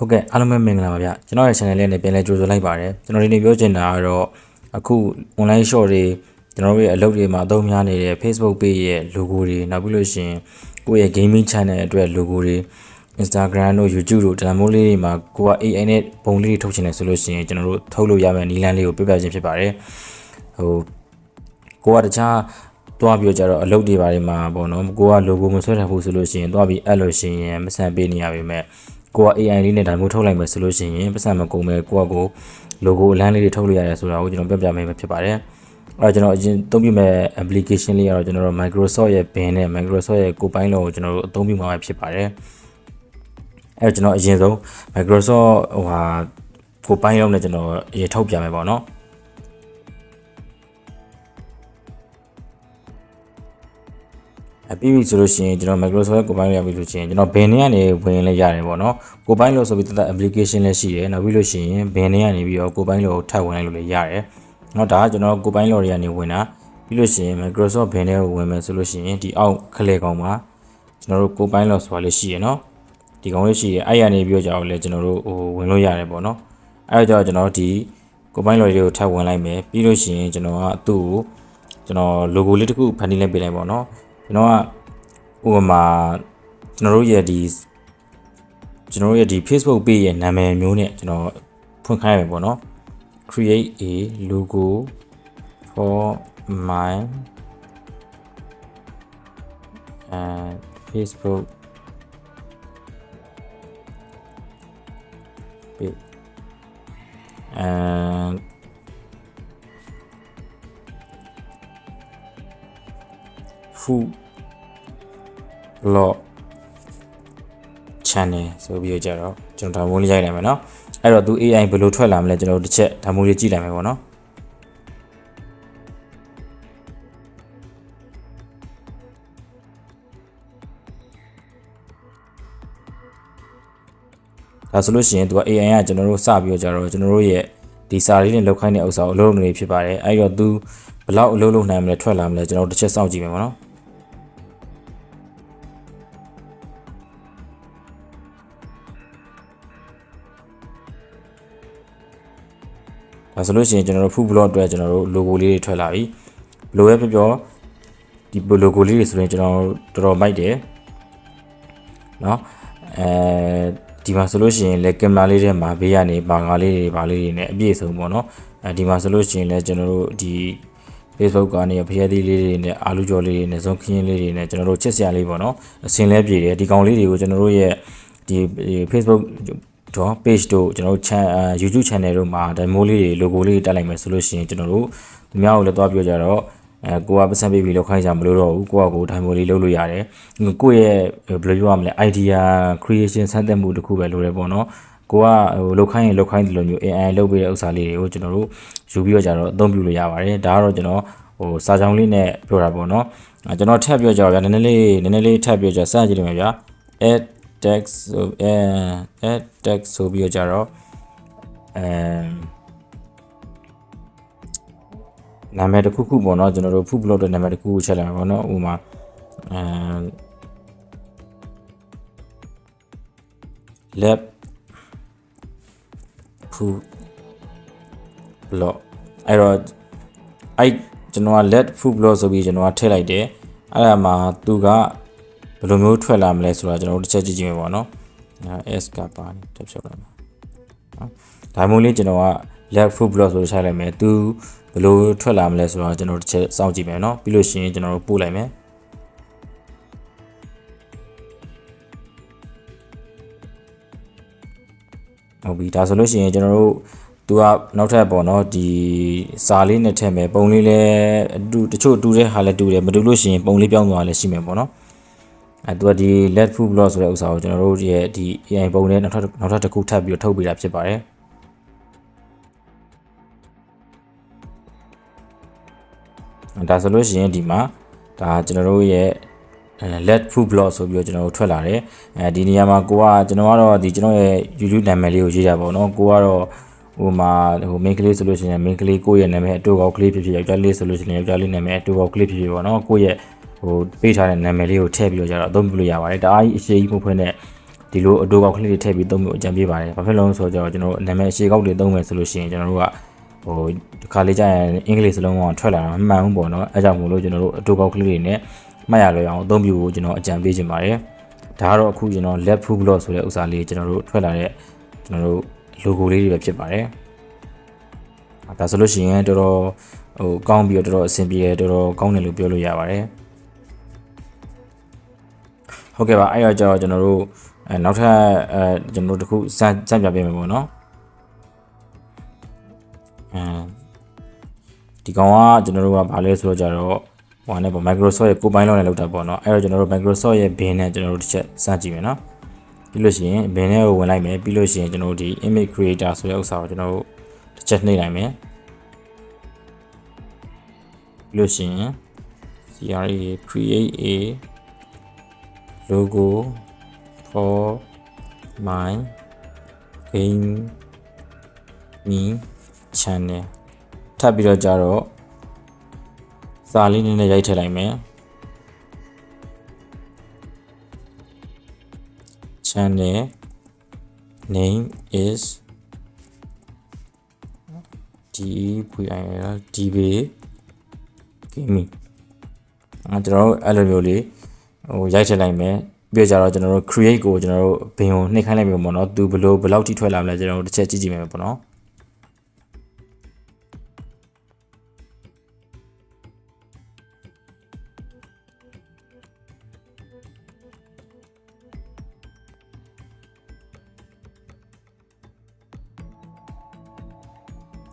ဟုတ်ကဲ့အားလုံးပဲမင်္ဂလာပါဗျကျွန်တော်ရဲ့ channel လေးနဲ့ပြန်လည်ကြိုဆိုလိုက်ပါတယ်ကျွန်တော်ဒီနေ့ပြောချင်တာကတော့အခု online shop တွေကျွန်တော်တို့ရဲ့အလုပ်တွေမှာအသုံးများနေတဲ့ Facebook page ရဲ့ logo တွေနောက်ပြီးလို့ရှိရင်ကိုယ့်ရဲ့ gaming channel အတွက် logo တွေ Instagram တို့ YouTube တို့ဒါမျိုးလေးတွေမှာကိုက AI နဲ့ပုံလေးတွေထုတ်ချင်တယ်ဆိုလို့ရှိရင်ကျွန်တော်တို့ထုတ်လို့ရမယ့်နည်းလမ်းလေးကိုပြပြခြင်းဖြစ်ပါတယ်ကိုကတခြားတွားပြီးကြတော့အလုပ်တွေပါတယ်မှာပေါ့နော်ကိုက logo မဆွဲထားဘူးဆိုလို့ရှိရင်တွားပြီးအဲ့လို့ရှိရင်မဆန်ပေးနေရပါမယ်ကိုက AI လေးနဲ့ဒါမျိုးထုတ်လိုက်မယ်ဆိုလို့ရှိရင်ပတ်စံမကုန်မဲ့ကိုက logo အလန်းလေးတွေထုတ်လို့ရတယ်ဆိုတာကိုကျွန်တော်ပြပြမယ်ဖြစ်ပါတယ်အဲ့တော့ကျွန်တော်အရင်သုံးပြမဲ့ application လေးကတော့ကျွန်တော်တို့ Microsoft ရဲ့ bin နဲ့ Microsoft ရဲ့ကိုပိုင်းလုံးကိုကျွန်တော်တို့အသုံးပြုမှာဖြစ်ပါတယ်အဲ့တော့ကျွန်တော်အရင်ဆုံး Microsoft ကိုပိုင်းလုံးနဲ့ကျွန်တော်အရင်ထုတ်ပြမယ်ပေါ့နော်ပြီးပြီဆိုလို့ရှိရင်ကျွန်တော် Microsoft ကိုပိုင်းလို့ရပြီဆိုရင်ကျွန်တော် bin ထဲကနေဝင်လဲရတယ်ပေါ့နော်ကိုပိုင်းလို့ဆိုပြီးတသက် application လည်းရှိတယ်နောက်ပြီးလို့ရှိရင် bin ထဲကနေပြီးတော့ကိုပိုင်းလို့ထပ်ဝင်လိုက်လို့လည်းရတယ်เนาะဒါကကျွန်တော်ကိုပိုင်းလို့တွေကနေဝင်တာပြီးလို့ရှိရင် Microsoft bin ထဲကိုဝင်မယ်ဆိုလို့ရှိရင်ဒီအောက်ခလဲကောင်မှာကျွန်တော်တို့ကိုပိုင်းလို့ဆိုတာလေးရှိရเนาะဒီကောင်လေးရှိရအဲ့ရနေပြီးတော့ကြောက်လဲကျွန်တော်တို့ဝင်လို့ရတယ်ပေါ့နော်အဲ့တော့ကျွန်တော်ဒီကိုပိုင်းလို့တွေကိုထပ်ဝင်လိုက်မယ်ပြီးလို့ရှိရင်ကျွန်တော်ကသူ့ကိုကျွန်တော် logo လေးတစ်ခုဖန်တီးလိုက်ပေးလိုက်ပေါ့နော်ကျွန်တော်ကဥပမာကျွန်တော်တို့ရဲ့ဒီ Facebook page ရဲ့နာမည်မျိုးနဲ့ကျွန်တော်ဖွင့်ခိုင်းရမယ်ပေါ့နော် create a logo for my Facebook page and food blog channel ဆိုပြီးကြတော့ကျွန်တော်ဒါမျိုးလေးရိုက်လိုက်မယ်เนาะအဲ့တော့သူ AI ဘယ်လိုထွက်လာမလဲကျွန်တော်တို့တစ်ချက်ဒါမျိုးလေးကြည့်လိုက်မယ်ပေါ့နော်ဒါဆိုလို့ရှိရင်သူက AI ကကျွန်တော်တို့စပြီးကြတော့ကျွန်တော်တို့ရဲ့ဒီစာလေးနဲ့လောက်ခိုင်းတဲ့ဥစ္စာကိုအလုပ်လုပ်နေဖြစ်ပါတယ်အဲ့တော့သူဘယ်လောက်အလုပ်လုပ်နိုင်မလဲထွက်လာမလဲကျွန်တော်တို့တစ်ချက်စောင့်ကြည့်မယ်ပေါ့နော်ဒါဆိုလို့ရှိရင်ကျွန်တော်တို့ food blog အတွက်ကျွန်တော်တို့ logo လေးတွေထွက်လာပြီဘယ်လိုပဲပြောဒီ logo လေးတွေဆိုရင်ကျွန်တော်တော်တော်မိုက်တယ်เนาะဒီမှာဆိုလို့ရှိရင်လည်းကင်မရာလေးထဲမှာဘေးကနေပါငါလေးတွေပါလေးတွေနဲ့အပြည့်စုံပေါ့နော်ဒီမှာဆိုလို့ရှိရင်လည်းကျွန်တော်တို့ဒီ Facebook ကနေဖျက်သီးလေးတွေနဲ့အာလူကြော်လေးတွေနဲ့ဇွန်ခင်းလေးတွေနဲ့ကျွန်တော်တို့ချစ်စရာလေးပေါ့နော်အစင်လဲပြေတယ်ဒီကောင်လေးတွေကိုကျွန်တော်တို့ရဲ့ဒီ Facebook page တို့ကျွန်တော်တို့ YouTube channel တို့မှာဒါမျိုးလေးတွေ logo လေးတက်လိုက်မယ်ဆိုလို့ရှိရင်ကျွန်တော်တို့သူများကိုလည်းသွားပြောကြတော့ကိုကပတ်စံပေးပြီးလောက်ခိုင်းကြမလို့တော့ဘူးကိုကဒါမျိုးလေးလုပ်လို့ရတယ်ကိုယ့်ရဲ့ဘယ်လိုပြောရမလဲ idea creation စမ်းသပ်မှုတစ်ခုပဲလိုတယ်ပေါ့နော်ကိုကလောက်ခိုင်းရင်လောက်ခိုင်းတယ်လို့မျိုး AI လုပ်ပေးတဲ့ဥစ္စာလေးတွေကိုကျွန်တော်တို့ယူပြီးတော့ကြတော့အသုံးပြုလို့ရပါတယ်ဒါကတော့ကျွန်တော်စာကြောင်းလေးနဲ့ပြောတာပေါ့နော်ကျွန်တော်ထပ်ပြောကြဗျာနည်းနည်းလေးထပ်ပြောကြစကြည့်လိမ့်မယ်ဗျာ add text ဆိုပြီးတော့ကြတော့နာမည်တစ်ခုခုပေါ့နော်ကျွန်တော်တို့ food blog တဲ့နာမည်တစ်ခုခုချက်လာပါပေါ့နော်ဥပမာlab food blog အဲ့တော့ကျွန်တော်က lab food blog ဆိုပြီးကျွန်တော်ကထည့်လိုက်တယ်အဲ့ဒါမှာသူကဘယ်လိုမျိုးထွက်လာမလဲဆိုတာကျွန်တော်တို့တစ်ချက်ကြည့်ကြည့်မယ်ပေါ့နော် S ကပါတယ်တက်ဖြုတ်လိုက်ပါနော်ဒါမျိုးလေးကျွန်တော်က lab food blog ဆိုချိန်လိုက်မယ်သူဘယ်လိုထွက်လာမလဲဆိုတော့ကျွန်တော်တစ်ချက်စောင့်ကြည့်မယ်เนาะပြီးလို့ရှိရင်ကျွန်တော်တို့ပို့လိုက်မယ်ဟုတ်ပြီဒါဆိုလို့ရှိရင်ကျွန်တော်တို့သူကနောက်ထပ်ပေါ့နော်ဒီစာလေးနဲ့ထည့်မယ်ပုံလေးလည်းတချို့တူတဲ့ဟာလည်းတူတယ်မတူလို့ရှိရင်ပုံလေးပြောင်းသွားလည်းရှိမယ်ပေါ့နော်သူကဒီ let food blog ဆိုတဲ့ဥစ္စာကိုကျွန်တော်တို့ရဲ့ဒီ AI ပုံနဲ့နောက်ထပ်တစ်ခုထပ်ပြီးထုတ်ပေးတာဖြစ်ပါတယ်ဒါဆိုလို့ရှိရင်ဒီမှာဒါကျွန်တော်တို့ရဲ့let food blog ဆိုပြီးတော့ကျွန်တော်တို့ထွက်လာတယ်ဒီနေရာမှာကျွန်တော်ကတော့ဒီကျွန်တော်ရဲ့ YouTube နာမည်လေးကိုရေးကြပါတော့ကိုကတော့ဟိုမှာmain ကလေးဆိုလို့ရှိရင် main ကလေးကိုယ့်ရဲ့နာမည်အတူကောက်ကလေးဖြစ်ဖြစ်ယောက်ျားလေးဆိုလို့ရှိရင်ယောက်ျားလေးနာမည်အတူကောက်ကလေးဖြစ်ဖြစ်ပေါ့နော်ကိုယ့်ရဲ့ပေးထားတဲ့နာမည်လေးကိုထည့်ပြီးတော့ကြတော့အသုံးပြုလို့ရပါတယ်ဒါအားကြီးအရှိကြီးမှုဖွင့်တဲ့ ဒီလိုအတူကောက်ကလေးတွေထည့်ပြီးသုံးဖို့အကြံပေးပါတယ်ဘာဖြစ်လို့လဲဆိုတော့ကျွန်တော်နာမည်အရှိကောက်တွေသုံးမယ်ဆိုလို့ရှိရင်ကျွန်တော်တို့ကဟိုဒီခါလေးကြာရင်အင်္ဂလိပ်စလုံးကထွက်လာတာမမှန်ဘူးပေါ့နော်အဲကြောင့်မို့လို့ကျွန်တော်တို့အတူကောက်ကလေးတွေနဲ့မှတ်ရလွယ်အောင်အသုံးပြုဖို့ကျွန်တော်အကြံပေးချင်ပါတယ်ဒါကတော့အခုကျွန်တော် left foot block ဆိုတဲ့ဥစ္စာလေးကျွန်တော်တို့ထွက်လာတဲ့ကျွန်တော်တို့ logo လေးတွေပဲဖြစ်ပါတယ်ဒါဆိုလို့ရှိရင်တော်တော်ဟိုကောင်းပြီးတော့တော်တော်အဆင်ပြေတယ်တော်တော်ကောင်းတယ်လို့ပြောလို့ရပါတယ်ဟုတ်ကဲ့ပါအဲ့တော့ကျွန်တော်တို့နောက်ထပ်ကျွန်တော်တို့တခုစပြပေးမယ်ပေါ့နော်ဒီကောင်ကကျွန်တော်တို့ကဘာလဲဆိုတော့ကြတော့ဟိုနဲ့ပေါ့ Microsoft ရဲ့ကိုယ်ပိုင်လောက်နဲ့လောက်တာပေါ့နော်အဲ့တော့ကျွန်တော်တို့ Microsoft ရဲ့ bin နဲ့ကျွန်တော်တို့တစ်ချက်စကြည့်မယ်နော်ပြီးလို့ရှိရင် bin နဲ့ကိုဝင်လိုက်မယ်ပြီးလို့ရှိရင်ကျွန်တော်တို့ဒီ image creator ဆိုတဲ့ဥစ္စာကိုကျွန်တော်တို့တစ်ချက်နှိပ်လိုက်မယ်ပြီးလို့ရှိရင် create a logo for my gaming channel ထပ်ပြီးတော့ကြတော့စာလေးနည်းနည်းရိုက်ထည့်လိုက်မယ် channel name is db gaming ကျွန်တော်တို့အဲ့လိုမျိုးလေးဟိုရိုက်ထည့်လိုက်မယ်ပြီးကြတော့ကျွန်တော်တို့ create ကိုကျွန်တော်တို့ဘင်ကိုနှိပ်ခိုင်းလိုက်ပြီပေါ့နော်သူဘယ်လောက်ထိထွက်လာမလဲကျွန်တော်တို့တစ်ချက်ကြည့်ကြည့်မယ်ပေါ့နော်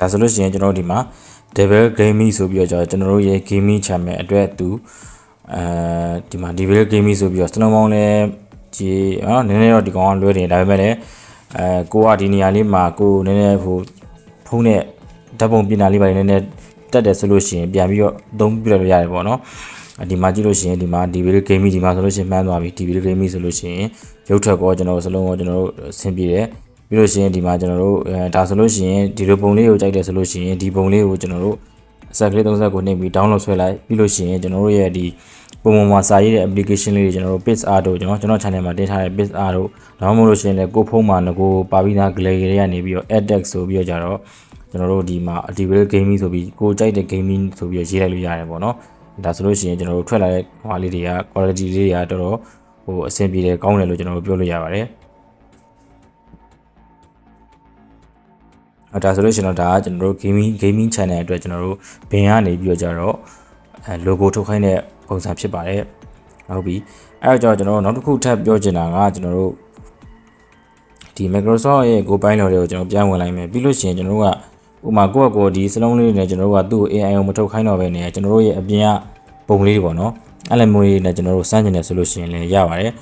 ဒါဆိုလို့ရှိရင်ကျွန်တော်တို့ဒီမှာ double gaming ဆိုပြီးတော့ကျွန်တော်တို့ရဲ့ gaming channel အတွက်သူဒီမှာ double gaming ဆိုပြီးတော့စလုံးပေါင်းလဲဒီနည်းနည်းတော့ဒီကောင်ကလွဲတယ်ဒါပေမဲ့လည်းကိုကဒီနေရာလေးမှာကိုနည်းနည်းဟိုဖုန်းနဲ့ဓာတ်ပုံပြင်တာလေးပါနည်းနည်းတက်တယ်ဆိုလို့ရှိရင်ပြန်ပြီးတော့သုံးပြလို့ရတယ်ပေါ့နော်ဒီမှာကြည့်လို့ရှိရင်ဒီမှာ double gaming ဒီမှာဆိုလို့ရှိရင်မှန်းသွားပြီ double gaming ဆိုလို့ရှိရင်ရုပ်ထွက်ကောကျွန်တော်စလုံးကောကျွန်တော်တို့ဆင်ပြေတယ်ပြီးလို့ရှိရင်ဒီမှာကျွန်တော်တို့ဒါဆိုလို့ရှိရင်ဒီလိုပုံလေးကိုကြိုက်တယ်ဆိုလို့ရှိရင်ဒီပုံလေးကိုကျွန်တော်တို့စက်ကလေး30ကိုနှိပ်ပြီး download ဆွဲလိုက်ပြီးလို့ရှိရင်ကျွန်တော်တို့ရဲ့ဒီပုံမှန်မှာစာရေးတဲ့ application လေးတွေကျွန်တော်တို့ page art တို့ကျွန်တော် channel မှာတင်ထားတဲ့ page art တို့နောက်မှမလို့ရှိရင်လည်းကိုဖုန်းမှာကိုပါပြီးသား gallery တွေကနေပြီးတော့ add text ဆိုပြီးတော့ကြတော့ကျွန်တော်တို့ဒီမှာ active gaming ဆိုပြီးကိုကြိုက်တဲ့ gaming ဆိုပြီးတော့ရေးလိုက်လို့ရတယ်ပေါ့နော်ဒါဆိုလို့ရှိရင်ကျွန်တော်တို့ထွက်လာတဲ့ဟွာလေးတွေက quality လေးတွေကတော်တော်ဟိုအဆင်ပြေတယ်ကောင်းတယ်လို့ကျွန်တော်တို့ပြောလို့ရပါတယ်ဒါဆိုလို့ရှိရင်တော့ဒါကကျွန်တော်တို့ gaming channel အတွက်ကျွန်တော်တို့ဘင်ကနေပြီးတော့ကြတော့logo ထုတ်ခိုင်းတဲ့ပုံစံဖြစ်ပါတယ်ဟုတ်ပြီအဲ့တော့ကျွန်တော်တို့နောက်တစ်ခုထပ်ပြောချင်တာကကျွန်တော်တို့ဒီ Microsoft ရဲ့ကိုပိုင်းလော်တွေကိုကျွန်တော်ပြန်ဝင်လိုက်မယ်ပြီးလို့ရှိရင်ကျွန်တော်တို့ကဥမာကိုယ့်အကိုဒီစလုံးလေးတွေနဲ့ကျွန်တော်တို့ကသူ့ AI ကိုမထုတ်ခိုင်းတော့ဘဲနဲ့ကျွန်တော်တို့ရဲ့အပြင်ကပုံလေးတွေပေါ့နော်အဲ့လိုမျိုးလေးနဲ့ကျွန်တော်တို့စမ်းကျင်တယ်ဆိုလို့ရှိရင်လည်းရပါတယ်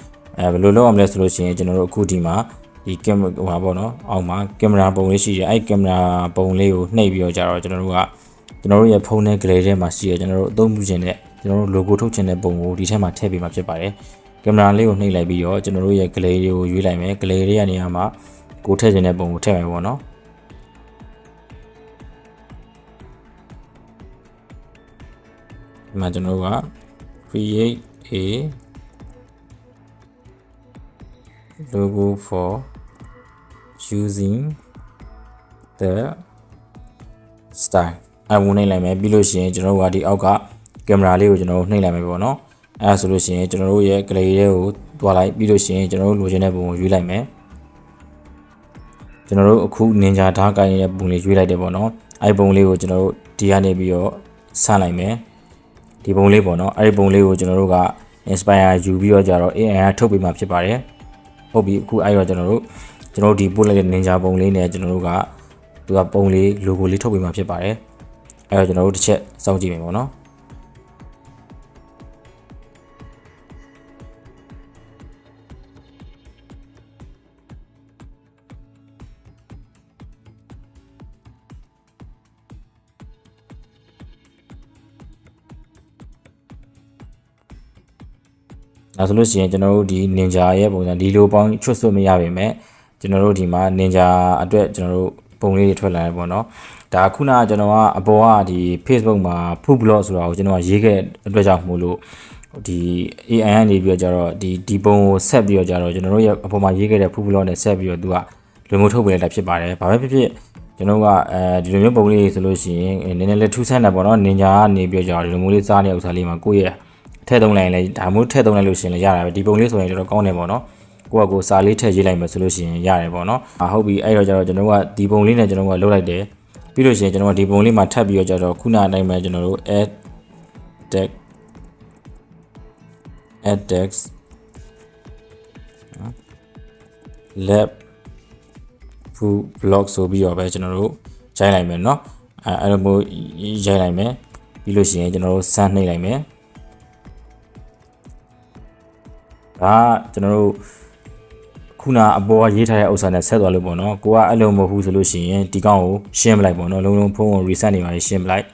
ဘယ်လိုလုပ်အောင်လဲဆိုလို့ရှိရင်ကျွန်တော်တို့အခုဒီမှာဒီကင်မရာပေါ့နော်အောက်မှာကင်မရာပုံလေးရှိတယ်အဲ့ကင်မရာပုံလေးကိုနှိပ်ပြီးတော့ကြတော့ကျွန်တော်တို့ရဲ့ဖုန်းနဲ့ gallery ထဲမှာရှိတယ်ကျွန်တော်တို့အသုံးပြုခြင်းနဲ့ကျွန်တော်တို့ logo ထုတ်ခြင်းတဲ့ပုံကိုဒီထဲမှာထည့်ပေးမှာဖြစ်ပါတယ်ကင်မရာလေးကိုနှိပ်လိုက်ပြီးတော့ကျွန်တော်တို့ရဲ့ gallery တွေကိုရွေးလိုက်မယ် gallery တွေကနေရာမှာကိုထည့်ခြင်းတဲ့ပုံကိုထည့်မယ်ပေါ့နော်ဒီမှာကျွန်တော်တို့က create a logo for using the style အဝင်နှိပ်လိုက်မယ်ပြီးလို့ရှိရင်ကျွန်တော်တို့ကဒီအောက်ကကင်မရာလေးကိုကျွန်တော်တို့နှိပ်လိုက်မယ်ပေါ့နော်အဲဒါဆိုလို့ရှိရင်ကျွန်တော်တို့ရဲ့ gallery တွေကိုတွားလိုက်ပြီးလို့ရှိရင်ကျွန်တော်တို့လိုချင်တဲ့ပုံကိုရွေးလိုက်မယ်ကျွန်တော်တို့အခု ninja ဓာတ်ကိုင်းနေတဲ့ပုံလေးရွေးလိုက်တယ်ပေါ့နော်အဲပုံလေးကိုကျွန်တော်တို့ဒီကနေပြီးတော့ဆန့်လိုက်မယ်ဒီပုံလေးပေါ့နော်အဲဒီပုံလေးကိုကျွန်တော်တို့က inspire ယူပြီးတော့ကြတော့ AI ကထုတ်ပေးမှာဖြစ်ပါတယ်ဟုတ်ပြီအခုအဲ့တော့ကျွန်တော်တို့ဒီပို့လိုက်တဲ့ ninja ပုံလေးနဲ့ကျွန်တော်တို့ကသူကပုံလေး logo လေးထုတ်ပေးမှာဖြစ်ပါတယ်အဲ့တော့ကျွန်တော်တို့တစ်ချက်စောင့်ကြည့်မယ်ပေါ့နော်ဒါဆိုလို့ရှိရင်ကျွန်တော်တို့ဒီ ninja ရဲ့ပုံစံဒီလိုပေါင်းချွတ်ဆွတ်မရပါပဲကျွန်တော်တို့ဒီမှာ ninja အတွက်ကျွန်တော်တို့ပုံလေးတွေထွက်လာတယ်ပေါ့နော်ဒါခုနကကျွန်တော်ကအပေါ်ကဒီ Facebook မှာ food blog ဆိုတာကိုကျွန်တော်ရေးခဲ့အတွက်ကြောင့်မို့လို့ ဒီ AI ကနေပြီးတော့ကြတော့ဒီပုံကိုဆက်ပြီးတော့ကြတော့ကျွန်တော်တို့ရဲ့အပေါ်မှာရေးခဲ့တဲ့ full block နဲ့ဆက်ပြီးတော့သူကလူမျိုးထုတ်ပေးလိုက်တာဖြစ်ပါတယ်။ဘာပဲဖြစ်ဖြစ်ကျွန်တော်ကဒီလိုမျိုးပုံလေးဆိုလို့ရှိရင်နည်းနည်းလေးထူးဆန်းတယ်ပေါ့နော်နင်ဂျာကနေပြီးတော့ကြတော့ဒီလိုမျိုးလေးစားနေတဲ့ဥစ္စာလေးမှာကိုယ့်ရဲ့ထည့်သုံးလိုက်ရင်လည်းဒါမျိုးထည့်သုံးလိုက်လို့ရှိရင်လည်းရတာပဲဒီပုံလေးဆိုရင်တော်တော်ကောင်းတယ်ပေါ့နော်ကိုယ့်ကကိုစာလေးထည့်ရေးလိုက်မယ်ဆိုလို့ရှိရင်ရတယ်ပေါ့နော်ဟုတ်ပြီအဲ့တော့ကြတော့ကျွန်တော်ကဒီပုံလေးနဲ့ကျွန်တော်ကလုပ်လိုက်တယ်ပြီးလို့ရှိရင်ကျွန်တော်ကဒီပုံလေးမှာထပ်ပြီးတော့ကြတော့ခုနအတိုင်းပဲကျွန်တော်တို့ add text lab full block ဆိုပြီးတော့ပဲကျွန်တော်တို့ရိုက်လိုက်မယ်เนาะအဲ့လိုမျိုးရိုက်လိုက်မယ်ပြီးလို့ရှိရင်ကျွန်တော်တို့စမ်းနှိပ်လိုက်မယ်ဒါကျွန်တော်တို့ခုနအပေါ်ရေးထားတဲ့ဥစ္စာနဲ့ဆက်သွားလို့ပေါ့နော်ကိုကအဲ့လိုမဟုတ်ဘူးဆိုလို့ရှိရင်ဒီကောင်ကိုရှင်းပလိုက်ပေါ့နော်လုံးလုံးဖုန်းကို reset နေပါရှင်းပလိုက်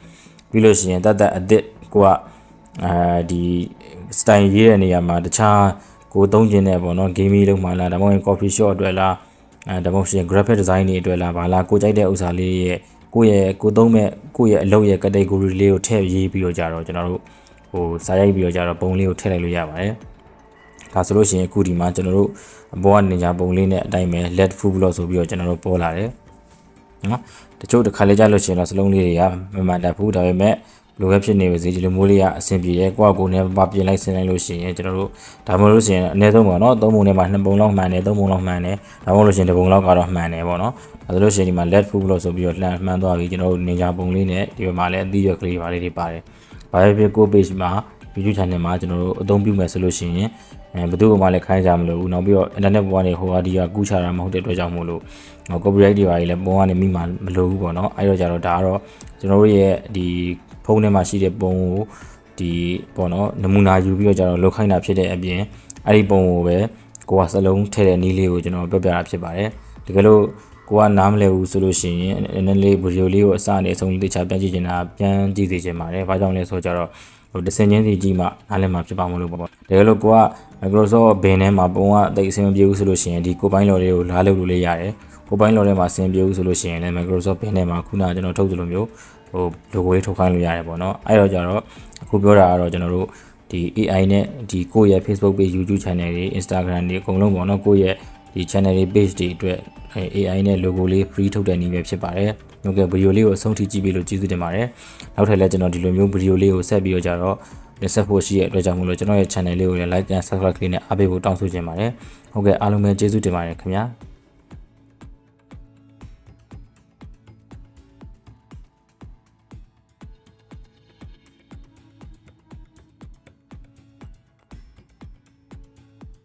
ပြီးလို့ရှိရင်တတ်အစ်စ်ကိုကဒီ style ရေးတဲ့နေရာမှာတခြားကိုသုံးကျင်တဲ့ပေါ့နော် gaming လုံးမှလားဒါမှမဟုတ် coffee shop အတွက်လားဒါမှမဟုတ် graphic design တွေအတွက်လားဗာလားကိုကြိုက်တဲ့ဥစ္စာလေးရဲ့ကိုသုံးမဲ့ကိုရဲ့အလုပ်ရဲ့ category လေးကိုထည့်ရေးပြီးတော့ကြတော့ကျွန်တော်တို့ဟိုစာရိုက်ပြီးတော့ကြတော့ပုံလေးကိုထည့်လိုက်လို့ရပါတယ်ဒါဆိုလို့ရှိရင်အခုဒီမှာကျွန်တော်တို့အပေါ်ကနေကြပုံလေးနဲ့အတိုင်းပဲ let full block ဆိုပြီးတော့ကျွန်တော်တို့ပေါ်လာတယ်နော်တချို့တစ်ခါလေးကြလို့ရှိရင်တော့စလုံးလေးတွေကမမှန်တတ်ဘူးဒါပေမဲ့လိုပဲဖြစ်နေပါစေဒီလိုမျိုးလေးကအဆင်ပြေတယ်ကိုယ့်ကိုယ်နဲ့မပြင်လိုက်ဆင်းလိုက်လို့ရှိရင်ကျွန်တော်တို့ဒါမှမဟုတ်လို့ရှိရင်အနည်းဆုံးပေါ့နော်၃ပုံထဲမှာ2ပုံလောက်မှန်တယ်3ပုံလောက်မှန်တယ်ဒါမှမဟုတ်လို့ရှိရင်1ပုံလောက်ကတော့မှန်တယ်ပေါ့နော်ဒါဆိုလို့ရှိရင်ဒီမှာ let full block ဆိုပြီးတော့လှမ်းမှန်သွားပြီကျွန်တော်တို့နေကြပုံလေးနဲ့ဒီဘက်မှာလည်းအသီးရွက်ကလေးပါလေးတွေပါတယ်ဘာပဲဖြစ်ကို page မှာ YouTube channel မှာကျွန်တော်တို့အသုံးပြုမယ်ဆိုလို့ရှိရင်ဘယ်သူမှလည်းခိုင်းကြမလို့ဘူးနောက်ပြီးတော့ internet ပေါ်ကနေဟိုဟာဒီကကူးချတာမဟုတ်တဲ့အတွက်ကြောင့်မို့လို့ copyright တွေပါကြီးလည်းပုံကနေမိမှမလို့ဘူးပေါ့နော်အဲ့တော့ကြတော့ဒါကတော့ကျွန်တော်တို့ရဲ့ဒီဖုန်းထဲမှာရှိတဲ့ပုံကိုဒီပေါ့နော်နမူနာယူပြီးတော့ကြတော့လောက်ခိုင်းတာဖြစ်တဲ့အပြင်အဲ့ဒီပုံကိုပဲကိုကစလုံးထည့်တဲ့နည်းလေးကိုကျွန်တော်ပြောပြတာဖြစ်ပါတယ်တကယ်လို့ကိုကနားမလဲဘူးဆိုလို့ရှိရင်နည်းနည်းလေးဗီဒီယိုလေးကိုအစနဲ့အဆုံးလေးတခြားပြန်ကြည့်ချင်တာပြန်ကြည့်စေချင်ပါတယ်ဘာကြောင့်လဲဆိုတော့ဟိုတစ်စင်ချင်းစီကြည့်မှနားလည်မှာဖြစ်ပါမလို့ပေါ့တကယ်လို့ကိုက Microsoft ဘင်းထဲမှာပုံကတိတ်အဆင်မပြေဘူးဆိုလို့ရှိရင်ဒီကိုပိုင်းလော်လေးကိုလာလုပ်လို့လေးရတယ်ကိုပိုင်းလော်ထဲမှာအဆင်ပြေဘူးဆိုလို့ရှိရင်လည်း Microsoft ဘင်းထဲမှာခုနကကျွန်တော်ထုတ်သလိုမျိုးဟို logo လေးထုတ်ခိုင်းလို့ရတယ်ပေါ့နော်အဲ့တော့ကြတော့အခုပြောတာကတော့ကျွန်တော်တို့ဒီ AI နဲ့ဒီကိုယ့်ရဲ့ Facebook page YouTube channel တွေ Instagram တွေအကုန်လုံးပေါ့နော်ကိုယ့်ရဲ့ဒီ channel တွေ page တွေအတွက် AI နဲ့ logo လေး free ထုတ်တဲ့နည်းပဲဖြစ်ပါတယ်ဟုတ်ကဲ့ဗီဒီယိုလေးကိုအဆုံးထိကြည့်ပြီးလို့ကျေးဇူးတင်ပါတယ်နောက်ထပ်လည်းကျွန်တော်ဒီလိုမျိုးဗီဒီယိုလေးကိုဆက်ပြီးတော့ကြတော့လက်ဆက်ဖို့ရှိတဲ့အတွက်ကြောင့်မို့လို့ကျွန်တော်ရဲ့ channel လေးကိုလည်း like and subscribe လေးနဲ့အားပေးဖို့တောင်းဆိုချင်ပါတယ်ဟုတ်ကဲ့အားလုံးပဲကျေးဇူးတင်ပါတယ်ခင်ဗျာ